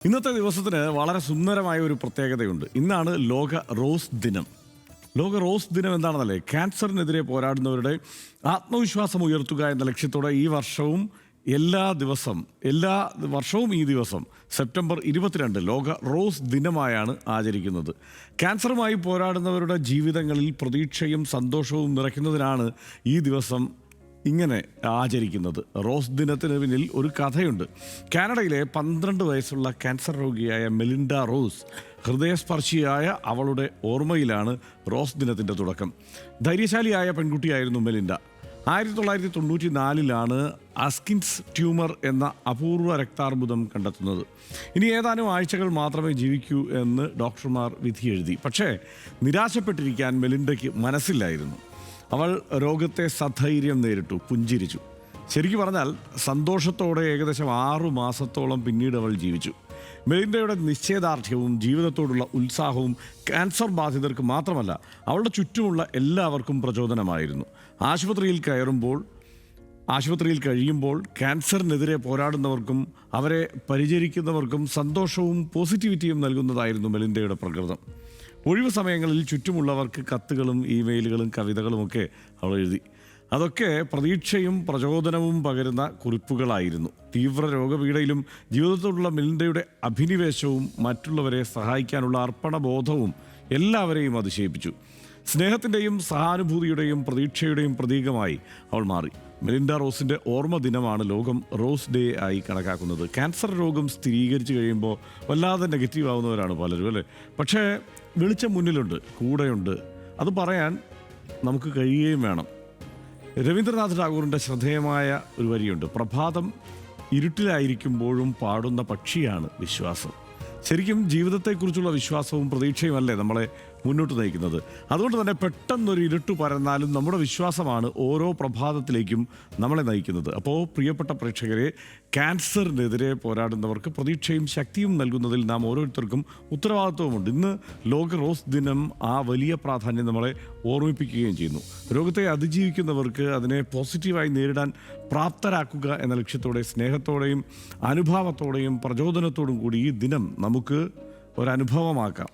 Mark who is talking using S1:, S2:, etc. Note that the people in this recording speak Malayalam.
S1: ഇന്നത്തെ ദിവസത്തിന് വളരെ സുന്ദരമായ ഒരു പ്രത്യേകതയുണ്ട്. ഇന്നാണ് ലോക റോസ് ദിനം. ലോക റോസ് ദിനം എന്താണെന്നല്ലേ? ക്യാൻസറിനെതിരെ പോരാടുന്നവരുടെ ആത്മവിശ്വാസം ഉയർത്തുക എന്ന ലക്ഷ്യത്തോടെ എല്ലാ വർഷവും ഈ ദിവസം സെപ്റ്റംബർ 22 ലോക റോസ് ദിനമായാണ് ആചരിക്കുന്നത്. ക്യാൻസറുമായി പോരാടുന്നവരുടെ ജീവിതങ്ങളിൽ പ്രതീക്ഷയും സന്തോഷവും നിറയ്ക്കുന്നതിനാണ് ഈ ദിവസം ഇങ്ങനെ ആചരിക്കുന്നത്. റോസ് ദിനത്തിന് പിന്നിൽ ഒരു കഥയുണ്ട്. കാനഡയിലെ 12 വയസ്സുള്ള ക്യാൻസർ രോഗിയായ മെലിൻഡ റോസ് ഹൃദയസ്പർശിയായ അവളുടെ ഓർമ്മയിലാണ് റോസ് ദിനത്തിൻ്റെ തുടക്കം. ധൈര്യശാലിയായ പെൺകുട്ടിയായിരുന്നു മെലിൻഡ. 1994 അസ്കിൻസ് ട്യൂമർ എന്ന അപൂർവ രക്താർബുദം കണ്ടെത്തുന്നത്. ഇനി ഏതാനും ആഴ്ചകൾ മാത്രമേ ജീവിക്കൂ എന്ന് ഡോക്ടർമാർ വിധിയെഴുതി. പക്ഷേ നിരാശപ്പെട്ടിരിക്കാൻ മെലിൻഡയ്ക്ക് മനസ്സില്ലായിരുന്നു. അവൾ രോഗത്തെ സധൈര്യം നേരിട്ടു, പുഞ്ചിരിച്ചു. ശരിക്കും പറഞ്ഞാൽ സന്തോഷത്തോടെ ഏകദേശം 6 മാസത്തോളം പിന്നീട് അവൾ ജീവിച്ചു. മെലിൻഡയുടെ നിശ്ചയദാർഢ്യവും ജീവിതത്തോടുള്ള ഉത്സാഹവും ക്യാൻസർ ബാധിതർക്ക് മാത്രമല്ല, അവളുടെ ചുറ്റുമുള്ള എല്ലാവർക്കും പ്രചോദനമായിരുന്നു. ആശുപത്രിയിൽ കഴിയുമ്പോൾ ക്യാൻസറിനെതിരെ പോരാടുന്നവർക്കും അവരെ പരിചരിക്കുന്നവർക്കും സന്തോഷവും പോസിറ്റിവിറ്റിയും നൽകുന്നതായിരുന്നു മെലിൻഡയുടെ പ്രകൃതം. ഒഴിവു സമയങ്ങളിൽ ചുറ്റുമുള്ളവർക്ക് കത്തുകളും ഇമെയിലുകളും കവിതകളുമൊക്കെ അവൾ എഴുതി. അതൊക്കെ പ്രതീക്ഷയും പ്രചോദനവും പകരുന്ന കുറിപ്പുകളായിരുന്നു. തീവ്ര രോഗപീഠയിലും ജീവിതത്തോടുള്ള മെലിൻഡയുടെ അഭിനിവേശവും മറ്റുള്ളവരെ സഹായിക്കാനുള്ള അർപ്പണബോധവും എല്ലാവരെയും അതിശയിപ്പിച്ചു. സ്നേഹത്തിൻ്റെയും സഹാനുഭൂതിയുടെയും പ്രതീക്ഷയുടെയും പ്രതീകമായി അവൾ മാറി. മെലിൻഡ റോസിൻ്റെ ഓർമ്മ ദിനമാണ് ലോകം റോസ് ഡേ ആയി കണക്കാക്കുന്നത്. ക്യാൻസർ രോഗം സ്ഥിരീകരിച്ചു കഴിയുമ്പോൾ വല്ലാതെ നെഗറ്റീവ് ആവുന്നവരാണ് പലരും, അല്ലേ? പക്ഷേ വെളിച്ചം മുന്നിലുണ്ട്, കൂടെയുണ്ട്. അത് പറയാൻ നമുക്ക് കഴിയുകയും വേണം. രവീന്ദ്രനാഥ് ടാഗോറിൻ്റെ ശ്രദ്ധേയമായ ഒരു വരിയുണ്ട്: പ്രഭാതം ഇരുട്ടിലായിരിക്കുമ്പോഴും പാടുന്ന പക്ഷിയാണ് വിശ്വാസം. ശരിക്കും ജീവിതത്തെക്കുറിച്ചുള്ള വിശ്വാസവും പ്രതീക്ഷയുമല്ലേ നമ്മളെ മുന്നോട്ട് നയിക്കുന്നത്. അതുകൊണ്ട് തന്നെ പെട്ടെന്നൊരു ഇരുട്ട് പരന്നാലും നമ്മുടെ വിശ്വാസമാണ് ഓരോ പ്രഭാതത്തിലേക്കും നമ്മളെ നയിക്കുന്നത്. അപ്പോൾ പ്രിയപ്പെട്ട പ്രേക്ഷകരെ, ക്യാൻസറിനെതിരെ പോരാടുന്നവർക്ക് പ്രതീക്ഷയും ശക്തിയും നൽകുന്നതിൽ നാം ഓരോരുത്തർക്കും ഉത്തരവാദിത്വമുണ്ട്. ഇന്ന് ലോക റോസ് ദിനം ആ വലിയ പ്രാധാന്യം നമ്മളെ ഓർമ്മിപ്പിക്കുകയും ചെയ്യുന്നു. രോഗത്തെ അതിജീവിക്കുന്നവർക്ക് അതിനെ പോസിറ്റീവായി നേരിടാൻ പ്രാപ്തരാക്കുക എന്ന ലക്ഷ്യത്തോടെ, സ്നേഹത്തോടെയും അനുഭാവത്തോടെയും പ്രചോദനത്തോടും കൂടി ഈ ദിനം നമുക്ക് ഒരനുഭവമാക്കാം.